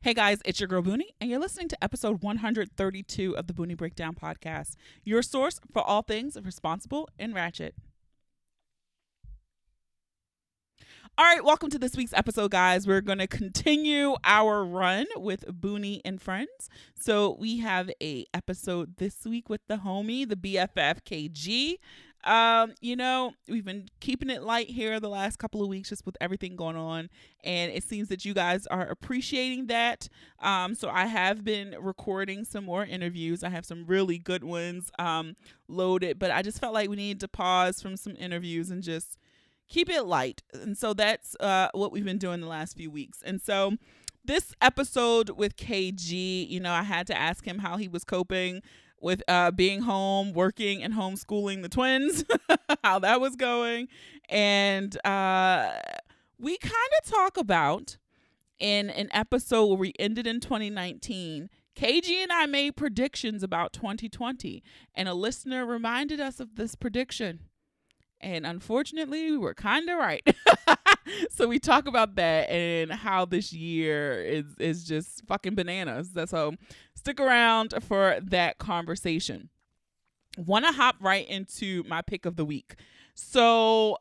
Hey guys, it's your girl Boonie, and you're listening to episode 132 of the Boonie Breakdown podcast, your source for all things responsible and ratchet. All right, welcome to this week's episode, guys. We're going to continue our run with Boonie and Friends. So we have a episode this week with the homie, the BFF KG. We've been keeping it light here the last couple of weeks just with everything going on, and it seems that you guys are appreciating that. So I have been recording some more interviews. I have some really good ones loaded, but I just felt like we needed to pause from some interviews and just keep it light. And so that's what we've been doing the last few weeks. And so this episode with KG, I had to ask him how he was coping with being home, working, and homeschooling the twins, how that was going. And we kind of talk about, in an episode where we ended in 2019, KG and I made predictions about 2020, and a listener reminded us of this prediction. And unfortunately, we were kind of right. So we talk about that and how this year is just fucking bananas. So stick around for that conversation. Want to hop right into my pick of the week. So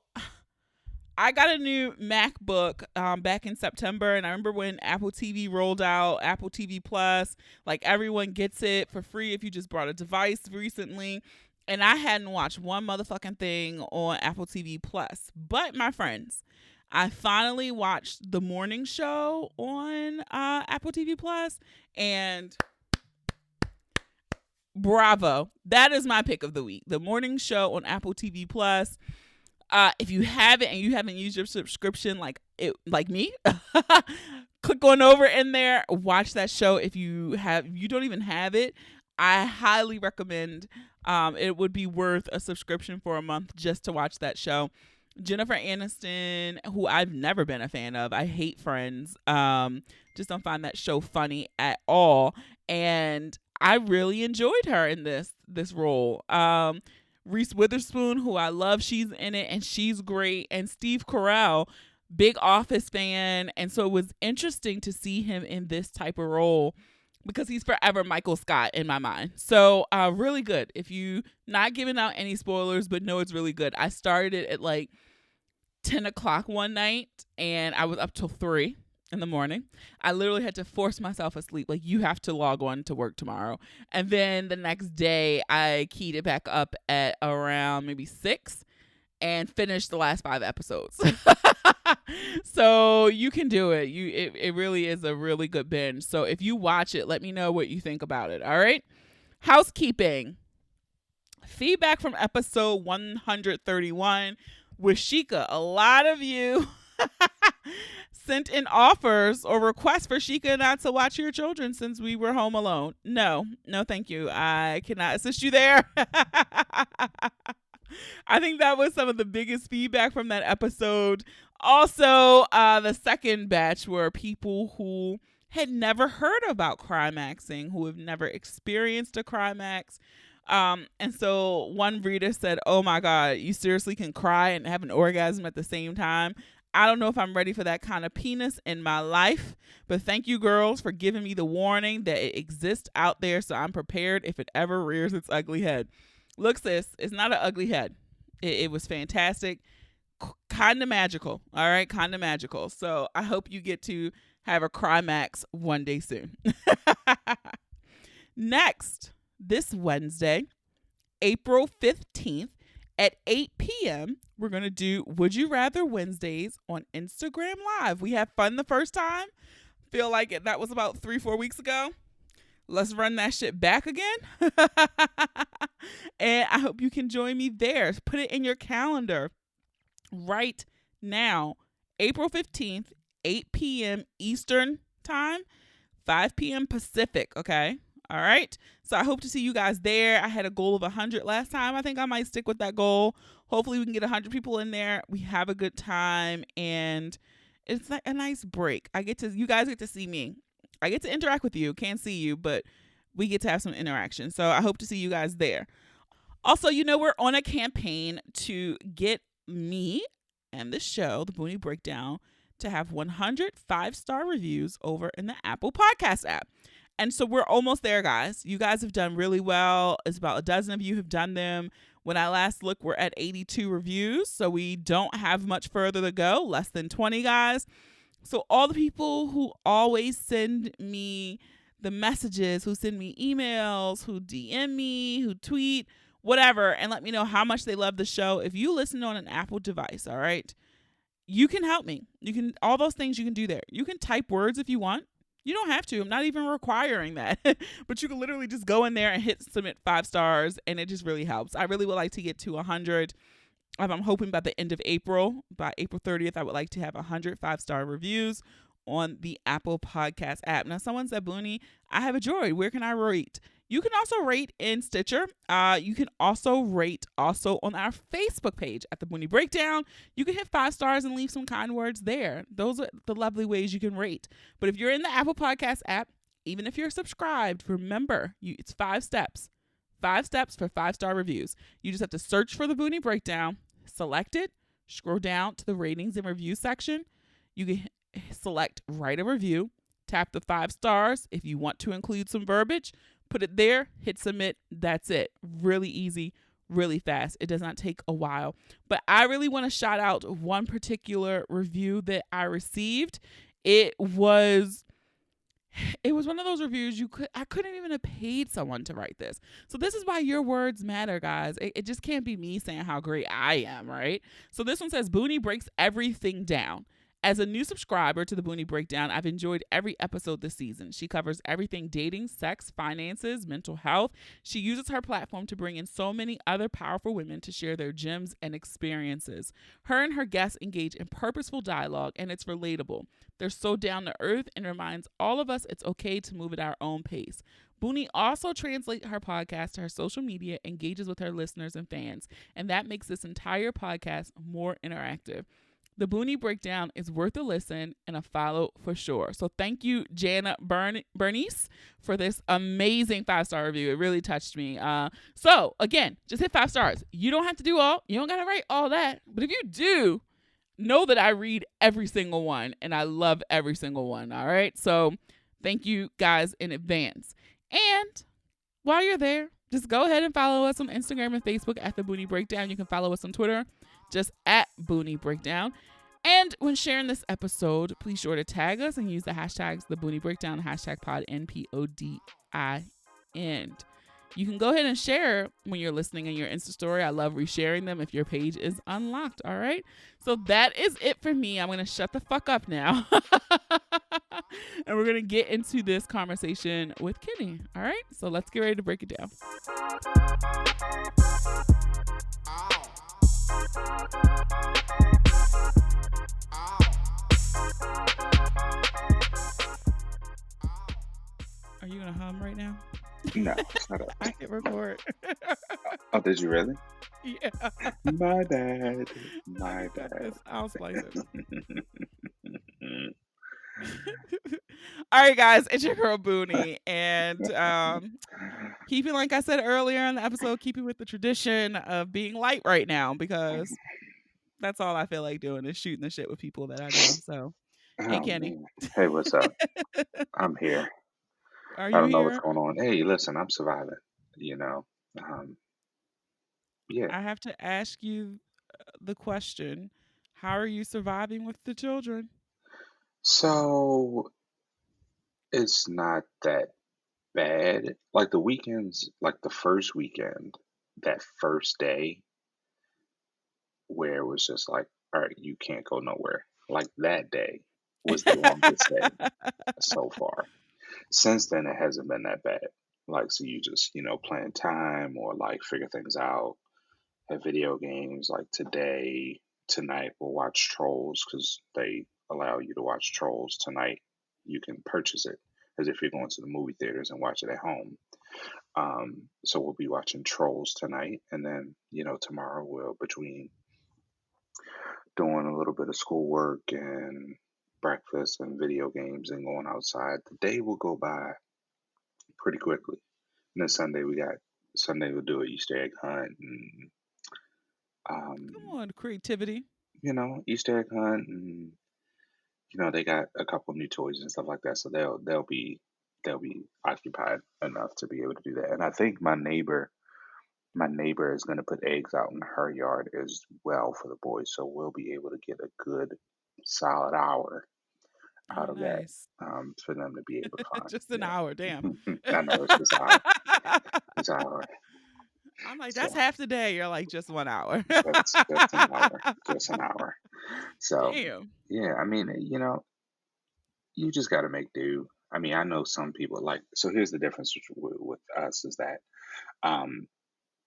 I got a new MacBook back in September, and I remember when Apple TV rolled out, Apple TV Plus, like everyone gets it for free if you just bought a device recently. And I hadn't watched one motherfucking thing on Apple TV Plus. But my friends, I finally watched the morning show on Apple TV Plus, and bravo. That is my pick of the week. The morning show on Apple TV Plus. If you haven't and you haven't used your subscription like me, click on over in there, watch that show. If you don't even have it, I highly recommend. It would be worth a subscription for a month just to watch that show. Jennifer Aniston, who I've never been a fan of. I hate Friends. Just don't find that show funny at all. And I really enjoyed her in this role. Reese Witherspoon, who I love, she's in it and she's great. And Steve Carell, big Office fan. And so it was interesting to see him in this type of role, because he's forever Michael Scott in my mind. So really good. If you not giving out any spoilers, but no, it's really good. I started it at like 10 o'clock one night, and I was up till 3 in the morning. I literally had to force myself asleep. Like, you have to log on to work tomorrow. And then the next day, I keyed it back up at around maybe 6 and finished the last 5 episodes. So you can do it. It really is a really good binge. So if you watch it, let me know what you think about it. All right. Housekeeping. Feedback from episode 131 with Sheikah. A lot of you sent in offers or requests for Sheikah and I to watch your children since we were home alone. No, thank you. I cannot assist you there. I think that was some of the biggest feedback from that episode. Also, the second batch were people who had never heard about climaxing, who have never experienced a climax. And so one reader said, "Oh my God, you seriously can cry and have an orgasm at the same time? I don't know if I'm ready for that kind of penis in my life, but thank you, girls, for giving me the warning that it exists out there, so I'm prepared if it ever rears its ugly head." Look, sis, it's not an ugly head. It was fantastic. Kind of magical. All right. Kind of magical. So I hope you get to have a climax one day soon. Next, this Wednesday, April 15th at 8 p.m., we're going to do Would You Rather Wednesdays on Instagram Live. We had fun the first time. Feel like that was about 3-4 weeks ago. Let's run that shit back again. And I hope you can join me there. Put it in your calendar right now. April 15th, 8 p.m. Eastern time, 5 p.m. Pacific. Okay. All right. So I hope to see you guys there. I had a goal of 100 last time. I think I might stick with that goal. Hopefully we can get 100 people in there. We have a good time, and it's like a nice break. You guys get to see me. I get to interact with you. Can't see you, but we get to have some interaction. So I hope to see you guys there. Also, we're on a campaign to get me and the show, the Boonie Breakdown, to have 100 5-star reviews over in the Apple Podcast app. And so we're almost there, guys. You guys have done really well. It's about a dozen of you have done them. When I last looked, we're at 82 reviews. So we don't have much further to go, less than 20, guys. So all the people who always send me the messages, who send me emails, who DM me, who tweet, whatever, and let me know how much they love the show. If you listen on an Apple device, all right, you can help me. You can, all those things you can do there. You can type words if you want. You don't have to. I'm not even requiring that. But you can literally just go in there and hit submit 5 stars, and it just really helps. I really would like to get to 100. I'm hoping by the end of April, by April 30th, I would like to have 100 5-star reviews on the Apple Podcast app. Now, someone said, Boonie, I have a Droid. Where can I rate? You can also rate in Stitcher. You can also rate also on our Facebook page at the Boonie Breakdown. You can hit 5 stars and leave some kind words there. Those are the lovely ways you can rate. But if you're in the Apple Podcast app, even if you're subscribed, remember, it's 5 steps. 5 steps for 5-star reviews. You just have to search for the Boonie Breakdown, select it, scroll down to the ratings and review section. You can select write a review, tap the 5 stars. If you want to include some verbiage, put it there, hit submit. That's it. Really easy, really fast. It does not take a while. But I really want to shout out one particular review that I received. It was one of those reviews I couldn't even have paid someone to write this. So this is why your words matter, guys. It just can't be me saying how great I am, right? So this one says, Boonie breaks everything down. As a new subscriber to the Boonie Breakdown, I've enjoyed every episode this season. She covers everything dating, sex, finances, mental health. She uses her platform to bring in so many other powerful women to share their gems and experiences. Her and her guests engage in purposeful dialogue, and it's relatable. They're so down to earth and reminds all of us it's okay to move at our own pace. Boonie also translates her podcast to her social media, engages with her listeners and fans, and that makes this entire podcast more interactive. The Boonie Breakdown is worth a listen and a follow for sure. So thank you, Jana Bernice, for this amazing 5-star review. It really touched me. So again, just hit 5 stars. You don't have to do you don't got to write all that. But if you do, know that I read every single one and I love every single one. All right. So thank you guys in advance. And while you're there, just go ahead and follow us on Instagram and Facebook at the Boonie Breakdown. You can follow us on Twitter, just at Boonie Breakdown. And when sharing this episode, please sure to tag us and use the hashtags the Boonie Breakdown, hashtag pod NPODIN. You can go ahead and share when you're listening in your Insta story. I love resharing them if your page is unlocked. All right. So that is it for me. I'm going to shut the fuck up now. And we're going to get into this conversation with Kenny. All right. So let's get ready to break it down. Are you going to hum right now? No, shut up. I hit record. Oh, did you really? Yeah. My bad. My bad. I'll splice it. All right, guys, it's your girl Boonie, and keeping, like I said earlier in the episode, keeping with the tradition of being light right now, because that's all I feel like doing is shooting the shit with people that I know. So, hey, Kenny. Man. Hey, what's up? I'm here. Are I you don't know here? what's going on. Hey, listen, I'm surviving. You know, yeah. I have to ask you the question: how are you surviving with the children? So it's not that bad. Like the weekends, like the first weekend, that first day where it was just like, all right, you can't go nowhere. Like that day was the longest day so far. Since then, it hasn't been that bad. Like, so you just, playing time or like figure things out, have video games. Like tonight, we'll watch Trolls because they allow you to watch Trolls tonight. You can purchase it as if you're going to the movie theaters and watch it at home. So we'll be watching Trolls tonight. And then, tomorrow between doing a little bit of schoolwork and breakfast and video games and going outside, the day will go by pretty quickly. And then Sunday we'll do an Easter egg hunt and Come on, creativity. Easter egg hunt and they got a couple new toys and stuff like that, so they'll be occupied enough to be able to do that. And I think my neighbor is going to put eggs out in her yard as well for the boys, so we'll be able to get a good solid hour Oh, out of that, nice. for them to be able to find. Just an hour, damn. Yeah, I know it's just an hour. It's an hour. I'm like, that's So half the day. You're like, just 1 hour. just an hour, just an hour. So Damn. yeah, I mean, you just got to make do. I mean, I know some people like. So here's the difference with us is that um,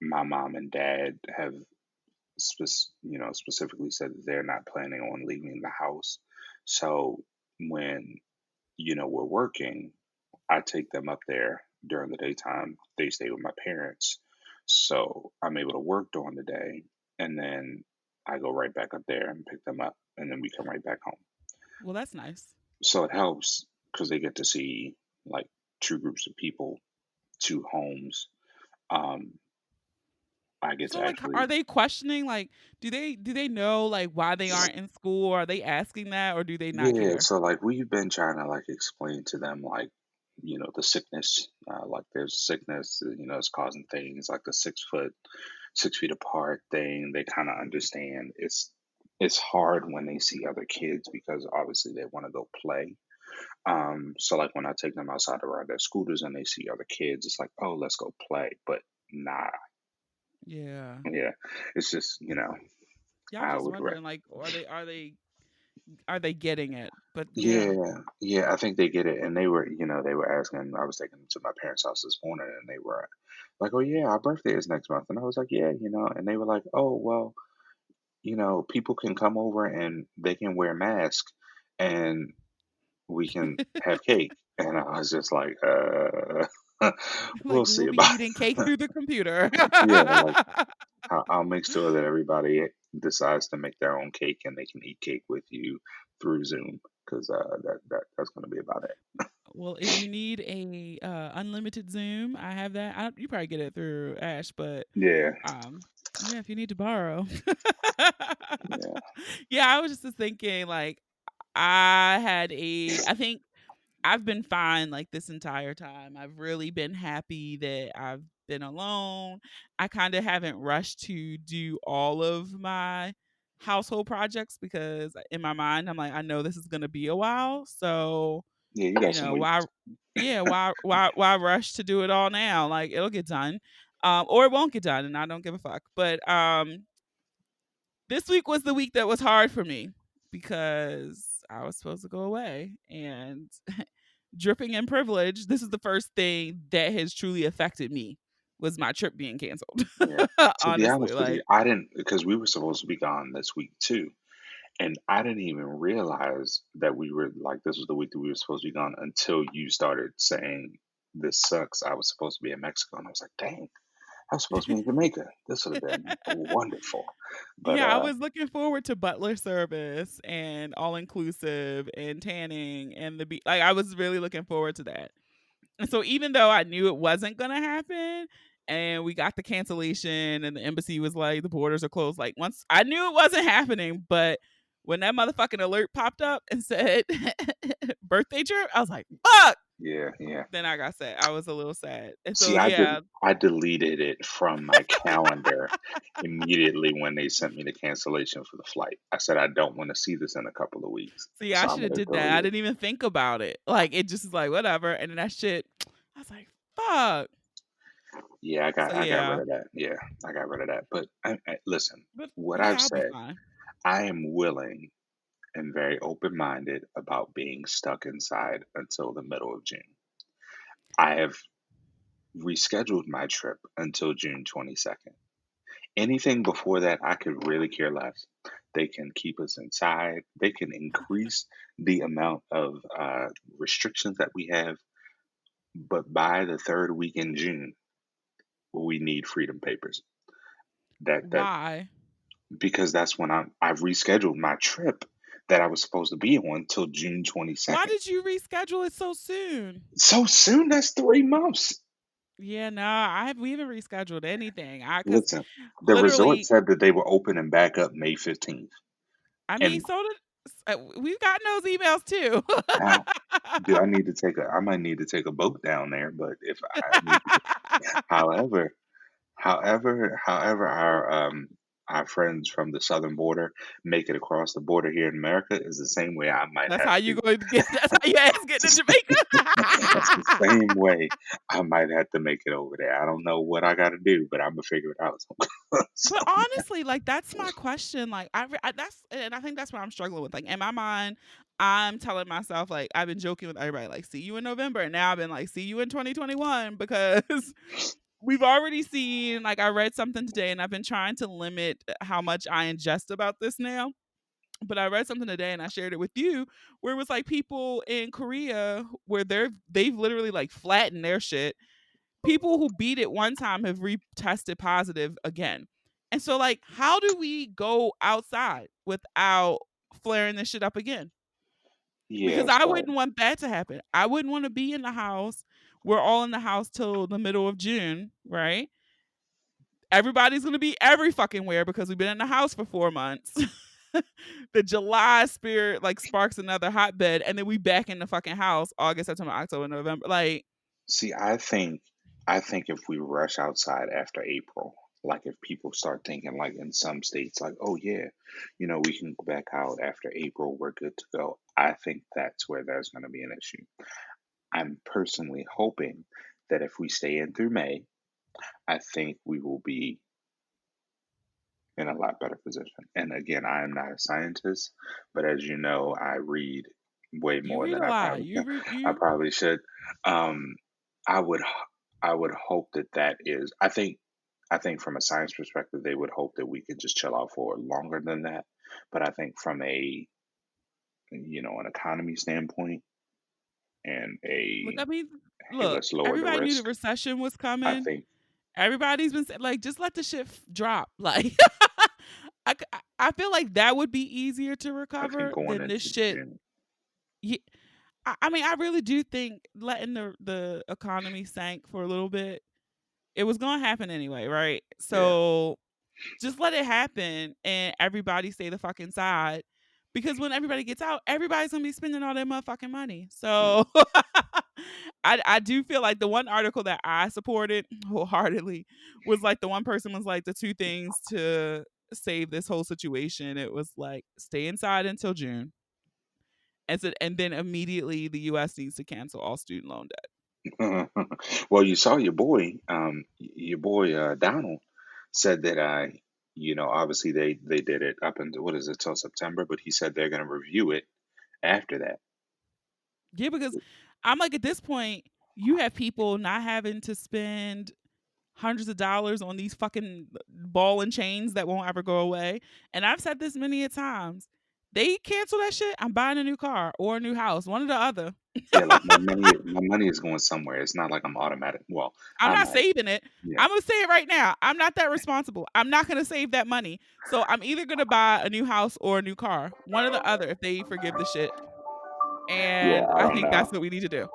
my mom and dad have specifically said that they're not planning on leaving the house. So when we're working, I take them up there during the daytime. They stay with my parents, so I'm able to work during the day, and then I go right back up there and pick them up, and then we come right back home. Well, that's nice. So it helps because they get to see like two groups of people, two homes. Um, I get So to like are actually, they questioning like do they know like why they aren't in school? Are they asking that or do they not yeah. care? So like we've been trying to like explain to them like the sickness, like there's sickness, it's causing things like the 6 feet apart thing. They kind of understand. It's hard when they see other kids because obviously they want to go play. So like when I take them outside to ride their scooters and they see other kids, it's like, oh, let's go play. But nah, Yeah. yeah, it's just Yeah, I'm I just would. wondering like are they getting it? But yeah. Yeah, yeah, I think they get it, and they were asking. I was taking them to my parents' house this morning, and they were like, "Oh yeah, our birthday is next month," and I was like, "Yeah," and they were like, "Oh well, people can come over and they can wear masks, and we can have cake," and I was just like, Like we'll we see will be about." eating cake through the computer. Yeah, like I'll make sure that everybody decides to make their own cake, and they can eat cake with you through Zoom, because that's going to be about it. Well, if you need a unlimited Zoom, I have that. You probably get it through Ash, but Yeah, um yeah, if you need to borrow. yeah. Yeah, I was just thinking like I think I've been fine like this entire time. I've really been happy that I've been alone. I kind of haven't rushed to do all of my household projects because in my mind I'm like I know this is going to be a while. So, Yeah, you got some why weeks. yeah, why rush to do it all now? Like it'll get done. Or it won't get done and I don't give a fuck. But this week was the week that was hard for me because I was supposed to go away and dripping in privilege, this is the first thing that has truly affected me was my trip being canceled. Yeah. To be Honestly, honest with you, like I didn't, because we were supposed to be gone this week too. And I didn't even realize that we were like, this was the week that we were supposed to be gone until you started saying, this sucks. I was supposed to be in Mexico. And I was like, dang, I was supposed to be in Jamaica. This would have been wonderful. But yeah, I was looking forward to butler service and all inclusive and tanning and like I was really looking forward to that. And so even though I knew it wasn't gonna happen and we got the cancellation and the embassy was like the borders are closed, like once I knew it wasn't happening, but when that motherfucking alert popped up and said birthday trip, I was like, fuck. yeah, yeah. Then I got sad. I was a little sad. And See, so yeah. I deleted it from my calendar immediately when they sent me the cancellation for the flight. I said I don't want to see this in a couple of weeks, See, I so I'm should have gonna did that. delete I it. didn't even think about it. Like it just is like whatever. And then that shit, I was like, fuck. Yeah, So I got rid yeah. of that. Yeah, I got rid of that. But listen, But what I've yeah, I'll be said, fine. I am willing and very open-minded about being stuck inside until the middle of June. I have rescheduled my trip until June 22nd. Anything before that, I could really care less. They can keep us inside. They can increase the amount of restrictions that we have. But by the third week in June, we need freedom papers. That Why? because that's when I've rescheduled my trip that I was supposed to be on till June Why 22nd. did you reschedule it so soon? So soon, that's 3 months. Yeah, no, we haven't rescheduled anything. Cause Listen, the resort literally, said that they were opening back up May 15th. I mean, And so did. We've gotten those emails too. Now, do I need to take a? I might need to take a boat down there, but if I need to, however, however, our friends from the southern border make it across the border here in America is the same way I might That's have how you to. going to get. That's how your ass getting to That's the Jamaica. same way I might have to make it over there. I don't know what I got to do, but I'm gonna figure it out. But So, honestly, like that's my question. Like that's and I think that's what I'm struggling with. Like in my mind, I'm telling myself like I've been joking with everybody like see you in November, and now I've been like see you in 2021 because we've already seen. Like I read something today, and I've been trying to limit how much I ingest about this now. But I read something today, and I shared it with you, where it was like people in Korea where they've literally like flattened their shit. People who beat it one time have retested positive again. And so like how do we go outside without flaring this shit up again? yeah, Because I so wouldn't want that to happen. I wouldn't want to be in the house. We're all in the house till the middle of June, right? Everybody's gonna be every fucking where because we've been in the house for 4 months. The July spirit like sparks another hotbed, and then we back in the fucking house August, September, October, November. Like, see, I think if we rush outside after April, like if people start thinking like in some states, like, oh yeah, we can go back out after April, we're good to go. I think that's where there's going to be an issue. I'm personally hoping that if we stay in through May, I think we will be in a lot better position. And again, I am not a scientist, but as you know, I read way you more read than a I lot. probably You read I you probably should. Um, I would I would hope that that is. I think from a science perspective, they would hope that we could just chill out for longer than that. But I think from a an economy standpoint and look. a I mean, hey, look. let's lower the Everybody knew the risk. recession was I coming. think Everybody's been like, just let the shit drop. Like, I feel like that would be easier to I think recover going than this into shit. June. Ye- I mean, I really do think letting the economy sank for a little bit. It was gonna happen anyway, right? Yeah. So just let it happen and everybody stay the fuck inside. Because when everybody gets out, everybody's gonna be spending all their motherfucking money. Yeah. So I do feel like the one article that I supported wholeheartedly was like the one person was like the two things to save this whole situation. It was like stay inside until June. And then immediately the US needs to cancel all student loan debt. Well, you saw your boy Donald said that obviously they did it up until what is it till September, but he said they're going to review it after that. Yeah, because I'm like at this point, you have people not having to spend hundreds of dollars on these fucking ball and chains that won't ever go away. And I've said this many a times. They cancel that shit, I'm buying a new car or a new house, one or the other. Yeah, like my money is going somewhere. It's not like I'm automatic. Well, I'm I not might. saving it. Yeah, I'm gonna say it right now. I'm not that responsible. I'm not gonna save that money. So I'm either gonna buy a new house or a new car, one or the other, if they forgive the shit. yeah. And I I don't think know. that's what we need to do.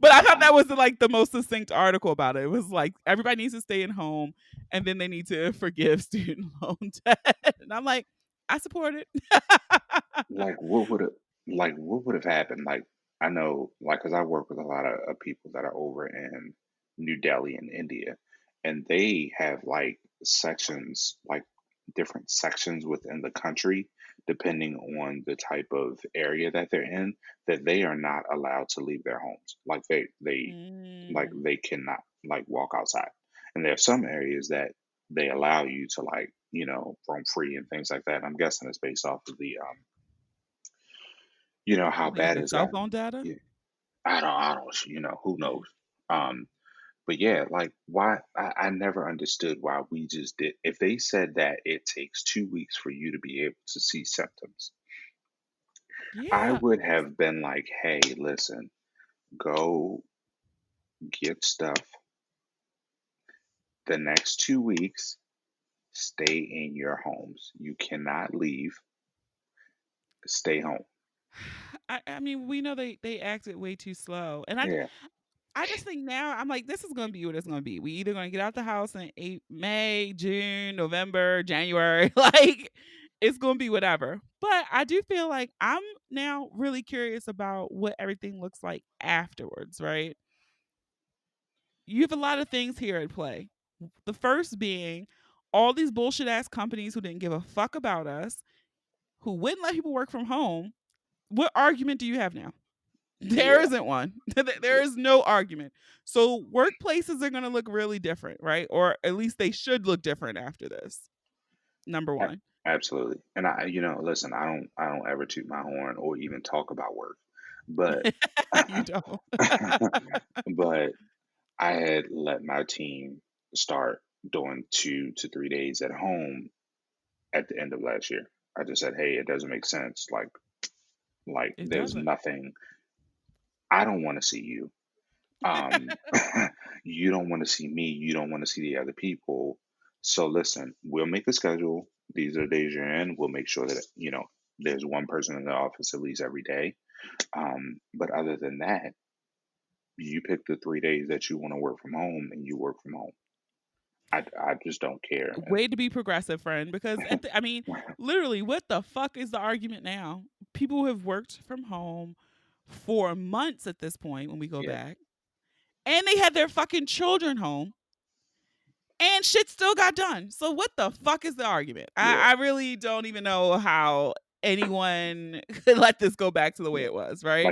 But I thought that was like the most succinct article about it. It was like everybody needs to stay at home and then they need to forgive student loan debt. And I'm like, I support it. Like what would have happened? Like I know, like, because I work with a lot of people that are over in New Delhi in India, and they have like sections, like different sections within the country, depending on the type of area that they're in, that they are not allowed to leave their homes. Like Mm. they cannot like walk outside. And there are some areas that they allow you to like, roam free and things like that. I'm guessing it's based off of the how You think it's bad the is cell that? phone data? Yeah, I don't, who knows? But yeah, like why I never understood why we just did. If they said that it takes 2 weeks for you to be able to see symptoms, I Yeah. would have been like, hey, listen, go get stuff the next 2 weeks, stay in your homes. You cannot leave, stay home. I mean, we know they acted way too slow. And Yeah. I just think now I'm like, this is gonna be what it's gonna be. We either gonna get out the house in May, June, November, January. Like it's going to be whatever. But I do feel like I'm now really curious about what everything looks like afterwards, right? You have a lot of things here at play. The first being all these bullshit ass companies who didn't give a fuck about us, who wouldn't let people work from home. What argument do you have now? There Yeah, isn't one. There is no argument. So workplaces are going to look really different, right? Or at least they should look different after this. Number a- one. absolutely. And listen, I don't ever toot my horn or even talk about work, but You don't. but I had let my team start doing 2 to 3 days at home at the end of last year. I just said, hey, it doesn't make sense. Like It there's doesn't. nothing. I don't want to see you. Um, you don't want to see me. You don't want to see the other people. So listen, we'll make a schedule. These are the days you're in. We'll make sure that there's one person in the office at least every day. But other than that, you pick the 3 days that you want to work from home, and you work from home. I just don't care. Way to be progressive, friend. Because I mean, literally, what the fuck is the argument now? People have worked from home for months at this point when we go Yeah, back, and they had their fucking children home, and shit still got done. So what the fuck is the argument? yeah, I really don't even know how anyone could let this go back to the way yeah. it was, right?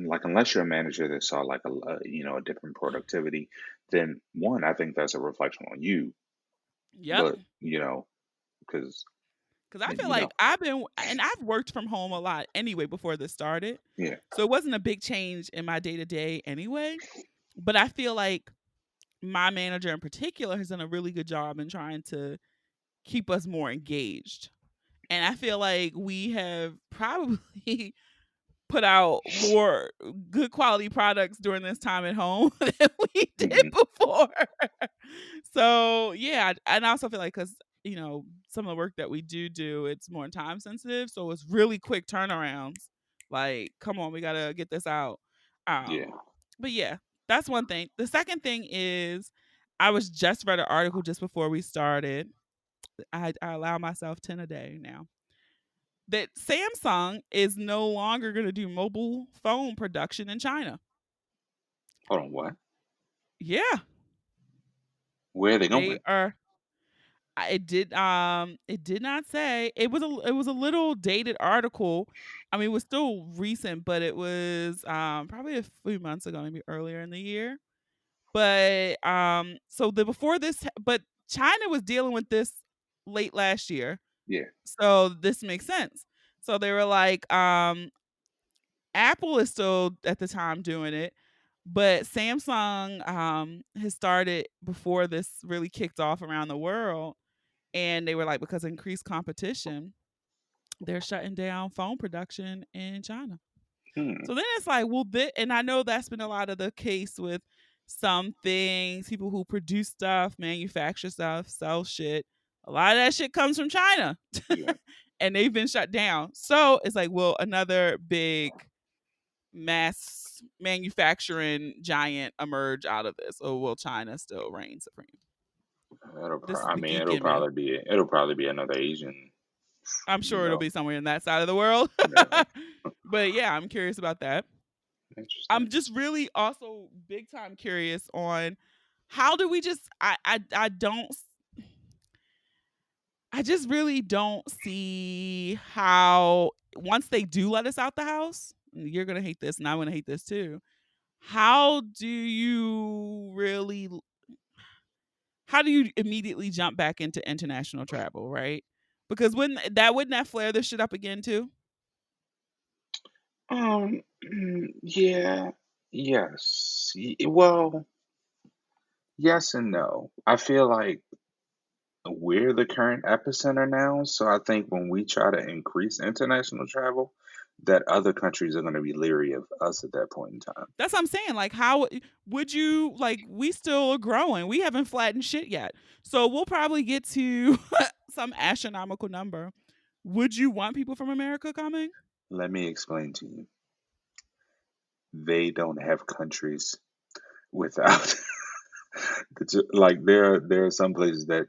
Like unless you're a manager that saw like a different productivity, then one, I think that's a reflection on you. Yep. But because Because I feel you know, like I've worked from home a lot anyway before this started. yeah, So it wasn't a big change in my day to day anyway. But I feel like my manager in particular has done a really good job in trying to keep us more engaged. And I feel like we have probably put out more good quality products during this time at home than we did hmm before. So yeah, and I also feel like because some of the work that we do, it's more time sensitive, so it's really quick turnarounds. Like, come on, we gotta get this out. yeah. But yeah, that's one thing. The second thing is, I was just read an article just before we started. I allow myself 10 a day now that Samsung is no longer going to do mobile phone production in China. Hold on, what? Yeah, Where are they they going? are. It did not say. It was a little dated article. I mean, it was still recent, but it was probably a few months ago, maybe earlier in the year. But so the before this, but China was dealing with this late last year. Yeah. So this makes sense. So they were like, Apple is still at the time doing it, but Samsung has started before this really kicked off around the world, and they were like, because of increased competition, they're shutting down phone production in China. Hmm. So then it's like, well, and I know that's been a lot of the case with some things, people who produce stuff, manufacture stuff, sell shit. A lot of that shit comes from China, Yeah. and they've been shut down. So it's like, well, another big mass manufacturing giant emerge out of this, or will China still reign supreme? This is I the mean, geek in me. it'll probably be another Asian. I'm You sure it'll know. be somewhere in that side of the world. Yeah. But yeah, I'm curious about that. I'm Interesting. just really also big time curious on how do we just I just really don't see how once they do let us out the house, you're gonna hate this and I'm gonna hate this too. How do you really how do you immediately jump back into international travel, right? Because wouldn't that flare this shit up again too? Yeah. Yes. Well, yes and no. I feel like we're the current epicenter now, so I think when we try to increase international travel, that other countries are going to be leery of us at that point in time. That's what I'm saying. Like, how would you like? We still are growing. We haven't flattened shit yet, so we'll probably get to some astronomical number. Would you want people from America coming? Let me explain to you. They don't have countries without like there are some places that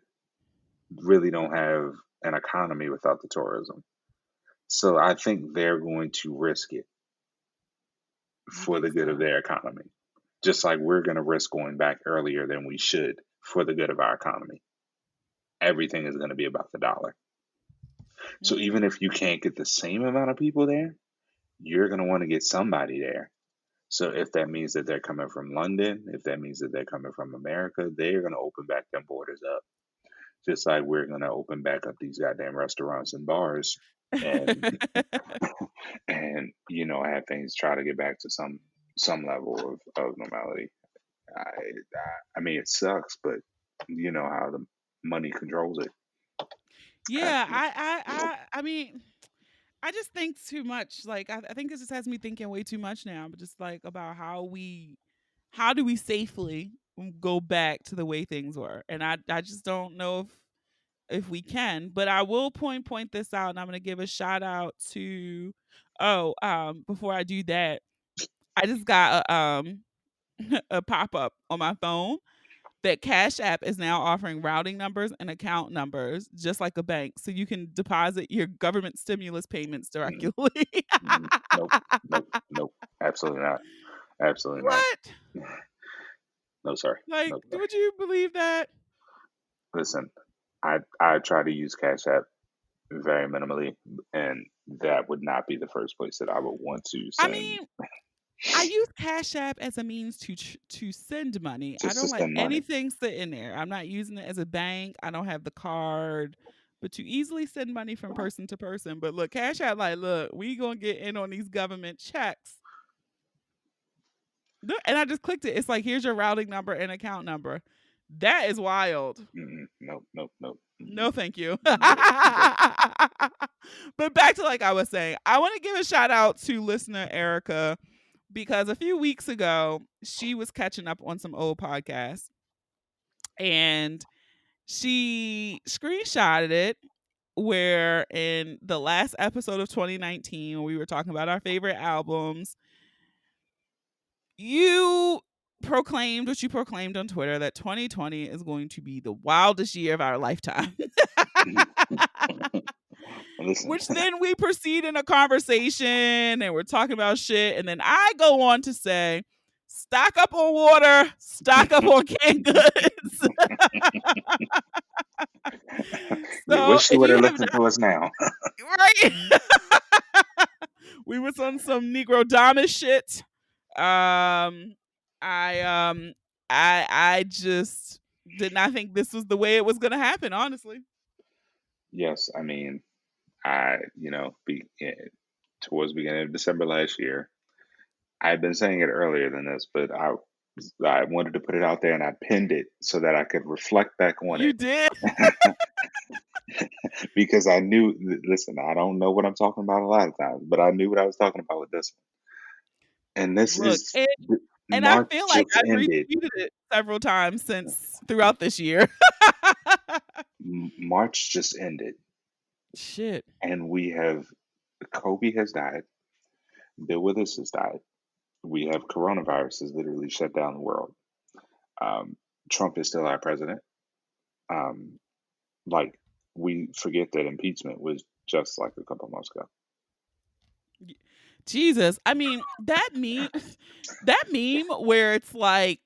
really don't have an economy without the tourism. So I think they're going to risk it You for think the good of so? their economy. Just like we're going to risk going back earlier than we should for the good of our economy. Everything is going to be about the dollar. So even Mm. if you can't get the same amount of people there, you're going to want to get somebody there. So if that means that they're coming from London, if that means that they're coming from America, they're going to open back them borders up. Just like we're going to open back up these goddamn restaurants and bars and have things try to get back to some level of normality. I mean, it sucks, but you know how the money controls it. Yeah, I mean, I just think too much. Like I think this just has me thinking way too much now, but just like about how do we safely go back to the way things were? And I just don't know if we can. But I will point this out, and I'm gonna give a shout out to before I do that, I just got a pop up on my phone that Cash App is now offering routing numbers and account numbers just like a bank, so you can deposit your government stimulus payments directly. Mm, nope, nope, nope. Absolutely not. Absolutely not. What? No, sorry. Like, No, sorry. would you believe that? Listen, I try to use Cash App very minimally, and that would not be the first place that I would want to I send mean, I use Cash App as a means to send money. I just to don't let send money. anything sit in there. I'm not using it as a bank. I don't have the card, but to easily send money from person to person. But look, Cash App, like, look, we gonna get in on these government checks. Look, and I just clicked it. It's like, here's your routing number and account number. That is wild. Nope, nope, nope. No, thank you. Good, good. But back to like I was saying, I want to give a shout out to listener Erica because a few weeks ago she was catching up on some old podcasts and she screenshotted it where in the last episode of 2019 when we were talking about our favorite albums, you proclaimed what you proclaimed on Twitter that 2020 is going to be the wildest year of our lifetime. Listen, Which then we proceed in a conversation and we're talking about shit. And then I go on to say, stock up on water, stock up on canned goods. you So wish you if would you have have listened to us now. right, we was on some Negro Dama shit. Um, I I just did not think this was the way it was gonna happen, honestly. Yes, I mean, towards the beginning of December last year, I've been saying it earlier than this, but I wanted to put it out there and I pinned it so that I could reflect back on You it did. because I knew. Listen, I don't know what I'm talking about a lot of times, but I knew what I was talking about with this one. And this Look, is and I March feel like just I've ended. retweeted it several times since throughout this year. March just ended, Shit. and we have Kobe has died. Bill Withers has died. We have coronavirus has literally shut down the world. Um, Trump is still our president. Um, like we forget that impeachment was just like a couple months ago. Jesus. I mean, that meme where it's like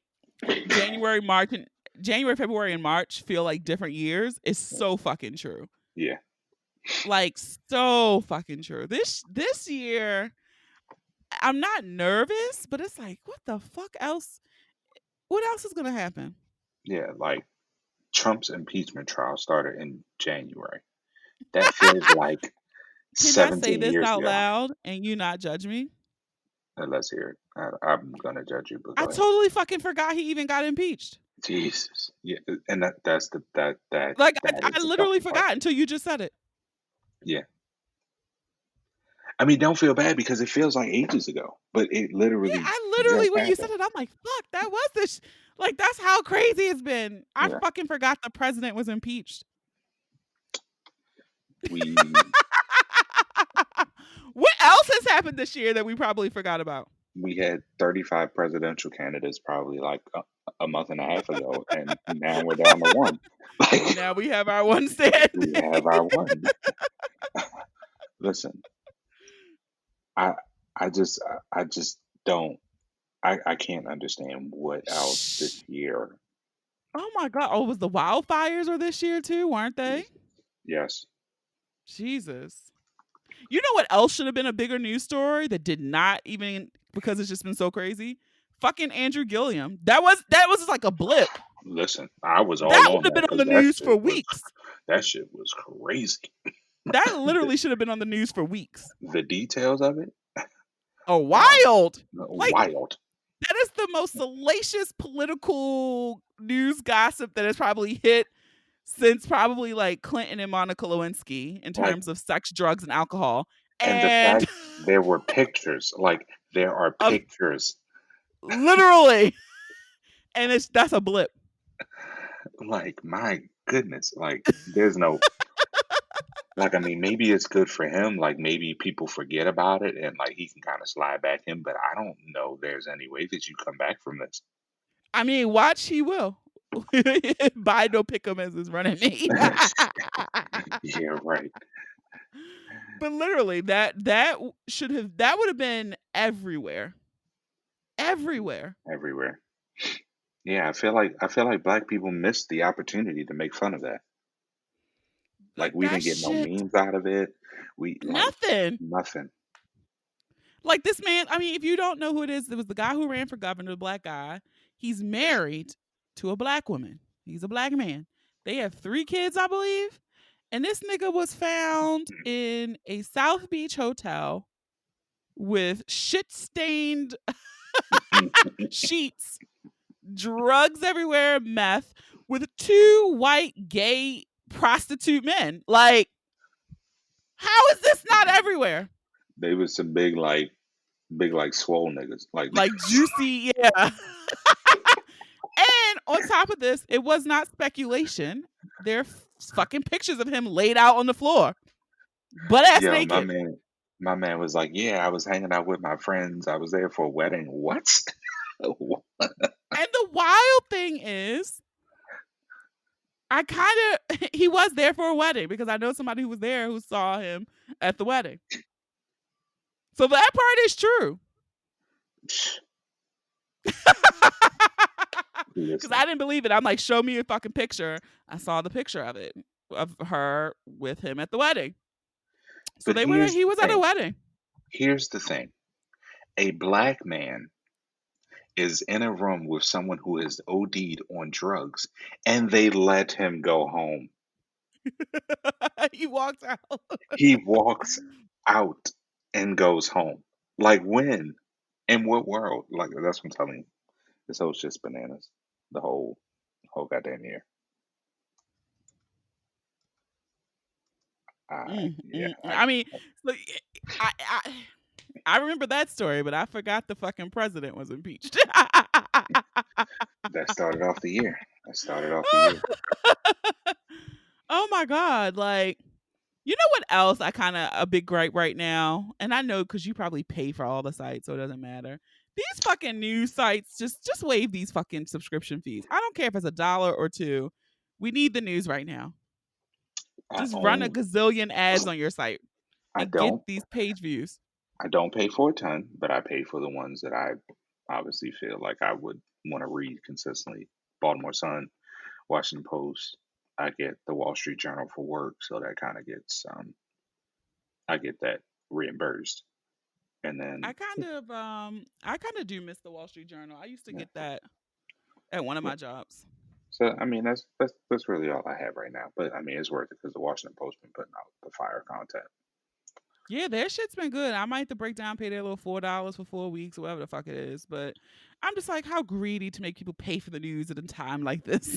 January, March and January, February, and March feel like different years is so fucking true. Yeah, Like so fucking true. This year I'm not nervous, but it's like, what the fuck else? What else is gonna happen? yeah. Like Trump's impeachment trial started in January. That feels like Can I say 17 this years out ago. loud and you not judge me? Let's hear it. I'm gonna judge you, but I go ahead. totally fucking forgot he even got impeached. Jesus, yeah, and that's that Like that I is the literally fucking part. forgot until you just said it. Yeah, I mean, don't feel bad because it feels like ages ago, but it Yeah, literally I literally just when you said happened. it, I'm like, fuck, that was this. Like that's how crazy it's been. I Yeah, fucking forgot the president was impeached. we What else has happened this year that we probably forgot about? we had 35 presidential candidates probably like a month and a half ago, and now we're down to one. And Like now we have our one standing. we have our one. Listen, I I just don't I can't understand what else this Shh. year. Oh my god. Oh, was the wildfires were this year too, weren't they? Yes, Jesus. You know what else should have been a bigger news story that did not even because it's just been so crazy? Fucking Andrew Gilliam. That was just like a blip. listen, I was That all on would have that been on because the news for weeks. that shit was crazy. That The, literally should have been on the news for weeks. the details of it, Oh, um, wild. Like wild. that is the most salacious political news gossip that has probably hit since probably like Clinton and Monica Lewinsky in Like, terms of sex, drugs, and alcohol. and the And fact there were pictures, like there are of pictures, literally, and that's a blip. like my goodness, like there's no like I mean maybe it's good for him, like maybe people forget about it and like he can kind of slide back in, but I don't know there's any way that you come back from this. I mean, watch he will. Biden will pick him as his running mate. Yeah, right. But literally, that would have been everywhere, everywhere. Everywhere. Yeah, I feel like black people missed the opportunity to make fun of that. Like Like we that didn't get no shit, memes out of it. We like nothing. nothing. Like this man, I mean, if you don't know who it is, it was the guy who ran for governor, the black guy. He's married to a black woman. He's a black man. They have 3 kids, I believe. And this nigga was found in a South Beach hotel with shit stained sheets, drugs everywhere, meth, with 2 white gay prostitute men. Like, how is this not everywhere? They was some big like swole niggas. Like Like juicy, yeah. And on top of this, it was not speculation. There are fucking pictures of him laid out on the floor, butt ass yo, naked. my man was like, yeah, I was hanging out with my friends. I was there for a wedding. What? And the wild thing is, I kind of he was there for a wedding because I know somebody who was there who saw him at the wedding. So that part is true. Because Listen, I didn't believe it. I'm like, show me a fucking picture. I saw the picture of it of her with him at the wedding. So but they were. here's He the was at a thing. wedding. Here's the thing. A black man is in a room with someone who has OD'd on drugs, and they let him go home. He walked out. He walks out and goes home. Like when? In what world? Like that's what I'm telling you. This whole shit's bananas. The whole goddamn year. Yeah. I mean, look, I, I I remember that story, but I forgot the fucking president was impeached. That started off the year. That started off the year. Oh my god! Like, you know what else I kind of a big gripe right now, and I know because you probably pay for all the sites, so it doesn't matter. These fucking news sites just waive these fucking subscription fees. I don't care if it's $1 or 2. We need the news right now. I Just run a own. gazillion ads on your site I and get don't. these page views. I don't pay for a ton, but I pay for the ones that I obviously feel like I would want to read consistently. Baltimore Sun, Washington Post. I get the Wall Street Journal for work, so that kind of gets I get that reimbursed. And then I kind of do miss the Wall Street Journal. I used to yeah, get that at one of yeah. my jobs. So I mean that's really all I have right now. But I mean it's worth it because the Washington Post been putting out the fire content. Yeah, their shit's been good. I might have to break down, pay their little $4 for 4 weeks or whatever the fuck it is. But I'm just like, how greedy to make people pay for the news at a time like this.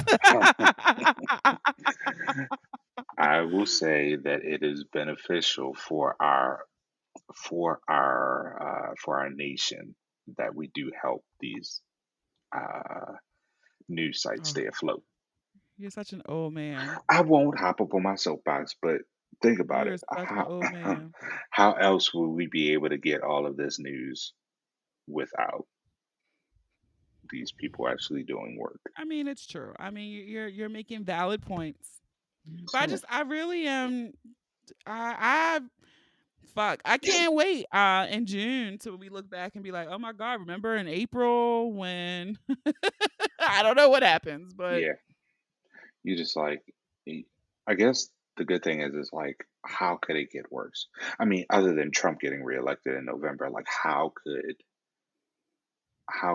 I will say that it is beneficial for our nation that we do help these uh, news sites Oh, stay afloat. you're such an old man. I won't hop up on my soapbox, but think about You're it. such an old man. How else would we be able to get all of this news without these people actually doing work. I mean, it's true. I mean, you're making valid points. But So I really am. I fuck. I can't wait. In June till we look back and be like, oh my god, remember in April when I don't know what happens, but yeah, you just like, y- I guess the good thing is like, how could it get worse? I mean, other than Trump getting reelected in November, like how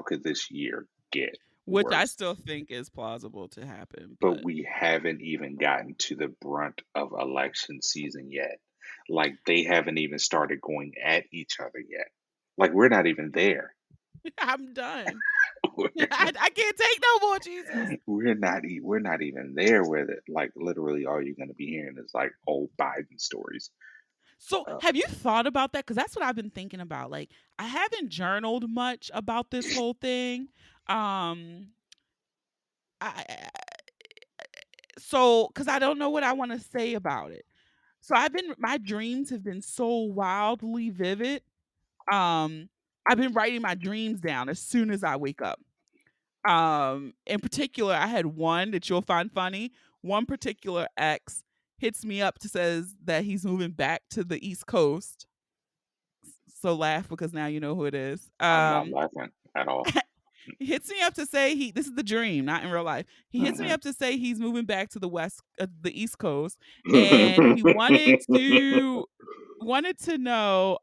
could this year get which I worse? still think is plausible to happen. But But we haven't even gotten to the brunt of election season yet. Like they haven't even started going at each other yet. Like we're not even there. I'm done. We're, I can't take no more, Jesus. we're not even there with it. Like literally, all you're gonna be hearing is like old Biden stories. So, Uh, have you thought about that? Because that's what I've been thinking about. Like, I haven't journaled much about this whole thing. Um, I so because I don't know what I want to say about it. So my dreams have been so wildly vivid. Um, I've been writing my dreams down as soon as I wake up. In particular, I had one that you'll find funny. One particular ex hits me up to says that he's moving back to the East Coast. So laugh because now you know who it is. I'm not laughing at all. He hits me up to say this is the dream, not in real life. He hits me Mhm. up to say he's moving back to the East Coast, and he wanted to know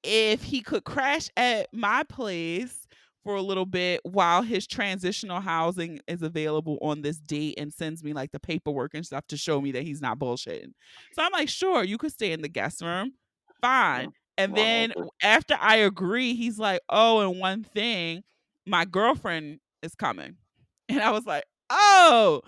if he could crash at my place for a little bit while his transitional housing is available on this date, and sends me like the paperwork and stuff to show me that he's not bullshitting. So I'm like, sure, you could stay in the guest room. Fine. Well, And then whatever. after I agree, he's like, oh, and one thing, my girlfriend is coming. And I was like, oh,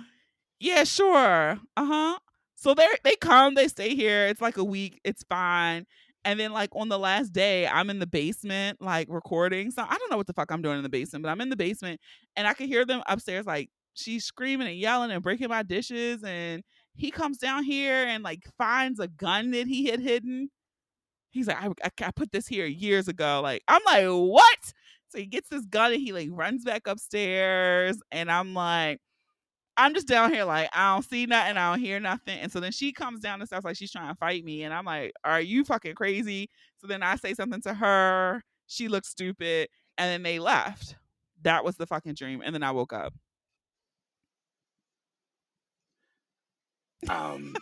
yeah, sure. Uh-huh. So they come, they stay here. It's like a week. It's fine. And then like on the last day, I'm in the basement like recording. So I don't know what the fuck I'm doing in the basement, but I'm in the basement and I can hear them upstairs like she's screaming and yelling and breaking my dishes, and he comes down here and like finds a gun that he had hidden. He's like, I put this here years ago. Like, I'm like, what? So he gets this gun and he like runs back upstairs, and I'm just down here like I don't see nothing, I don't hear nothing. And so then she comes down and stuff like she's trying to fight me, and I'm like, "Are you fucking crazy?" So then I say something to her. She looks stupid, and then they left. That was the fucking dream, and then I woke up. Um,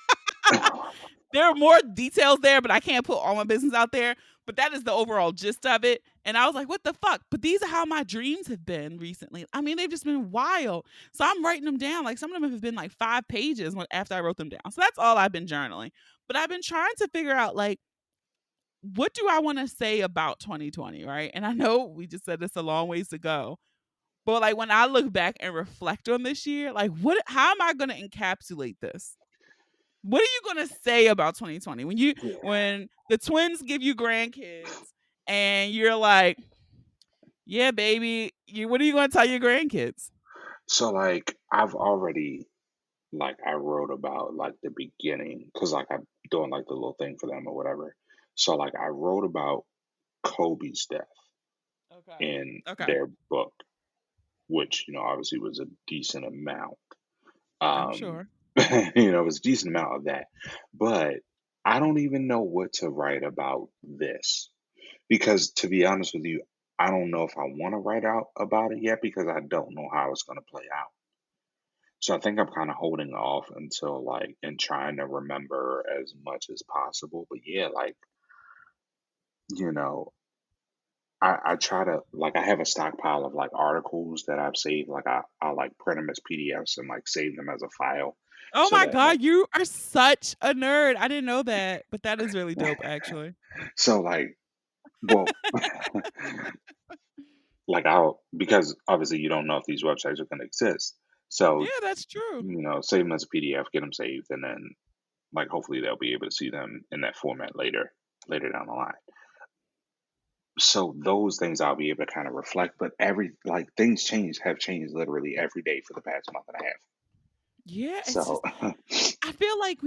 There are more details there, but I can't put all my business out there. But that is the overall gist of it. And I was like, what the fuck? But these are how my dreams have been recently. I mean, they've just been wild. So I'm writing them down. Like some of them have been like 5 pages after I wrote them down. So that's all I've been journaling. But I've been trying to figure out like, what do I want to say about 2020, right? And I know we just said it's a long ways to go. But like when I look back and reflect on this year, like how am I going to encapsulate this? What are you gonna say about 2020 yeah. when the twins give you grandkids and you're like, yeah, baby, what are you gonna tell your grandkids? So like I've already like I wrote about like the beginning because like I'm doing like the little thing for them or whatever. So like I wrote about Kobe's death Okay. in Okay. their book, which obviously was a decent amount. I'm Um, sure. it was a decent amount of that, but I don't even know what to write about this because to be honest with you, I don't know if I want to write out about it yet because I don't know how it's going to play out. So I think I'm kind of holding off until like and trying to remember as much as possible. But yeah, like, you know, I try to like I have a stockpile of like articles that I've saved. Like I like print them as PDFs and like save them as a file Oh so my that like god, you are such a nerd. I didn't know that, but that is really dope actually. so like well like I'll because obviously you don't know if these websites are going to exist. Yeah, So, that's true. save them as a PDF, get them saved, and then like hopefully they'll be able to see them in that format later down the line. So those things I'll be able to kind of reflect, but every like things have changed literally every day for the past month and a half. Yeah, it's So just I feel like,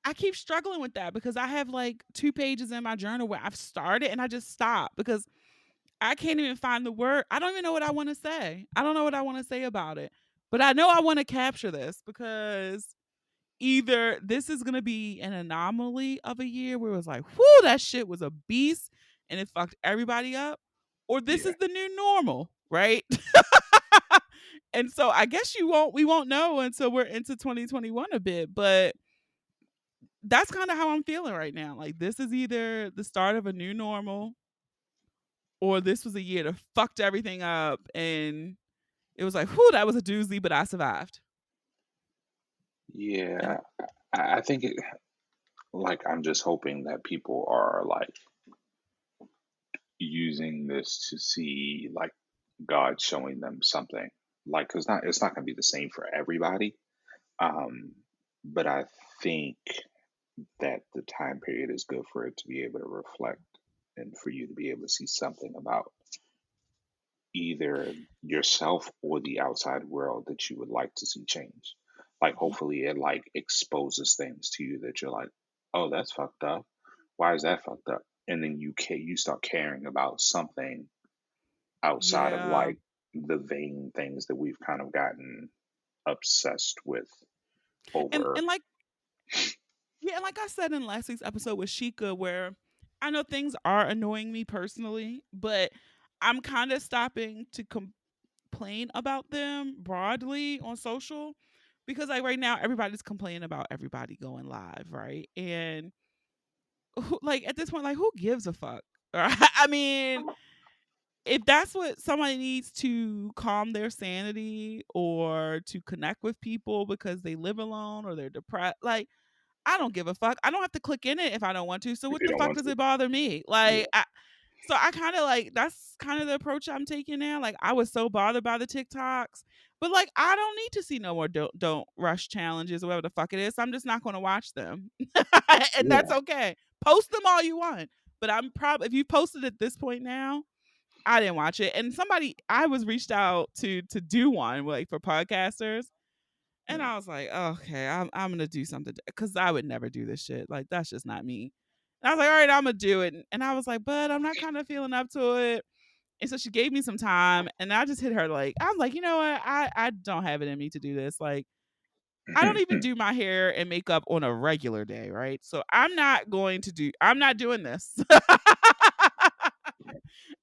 I keep struggling with that because I have like 2 pages in my journal where I've started and I just stop because I can't even find the word. I don't even know what I wanna say. I don't know what I wanna say about it. But I know I wanna capture this because either this is gonna be an anomaly of a year where it was like, "Whoo, that shit was a beast and it fucked everybody up," or this Yeah, is the new normal, right? And so I guess we won't know until we're into 2021 a bit, but that's kinda how I'm feeling right now. Like, this is either the start of a new normal or this was a year that fucked everything up and it was like, "Whew, that was a doozy, but I survived." And yeah. I think it like I'm just hoping that people are like using this to see like God showing them something. Like, cause not it's not gonna be the same for everybody. Um, but I think that the time period is good for it to be able to reflect and for you to be able to see something about either yourself or the outside world that you would like to see change. Like mhm. hopefully it like exposes things to you that you're like, oh, that's fucked up. Why is that fucked up? And then you start caring about something outside of Yeah. like the vain things that we've kind of gotten obsessed with over. And like yeah, and like I said in last week's episode with Sheikah, where I know things are annoying me personally, but I'm kinda stopping to complain about them broadly on social because, like, right now, everybody's complaining about everybody going live, right? And who like, at this point, like, who gives a fuck? I mean, if that's what somebody needs to calm their sanity or to connect with people because they live alone or they're depressed, like, I don't give a fuck. I don't have to click in it if I don't want to. So If what you the don't fuck want does to. it bother me? Yeah. So I kind of like that's kind of the approach I'm taking now. Like I was so bothered by the TikToks, but like I don't need to see no more don't rush challenges or whatever the fuck it is. I'm just not going to watch them, and that's Yeah. okay. Post them all you want, but I'm probably if you posted at this point now, I didn't watch it. And somebody I was reached out to do one like for podcasters, and Mm. I was like, "Okay, I'm gonna do something," because I would never do this shit. Like that's just not me. And I was like, "All right, I'm gonna do it." And I was like, "But I'm not kind of feeling up to it." And so she gave me some time, and I just hit her like, I'm like, you know what? I don't have it in me to do this. Like, I don't even do my hair and makeup on a regular day, right? So I'm not going to do. I'm not doing this.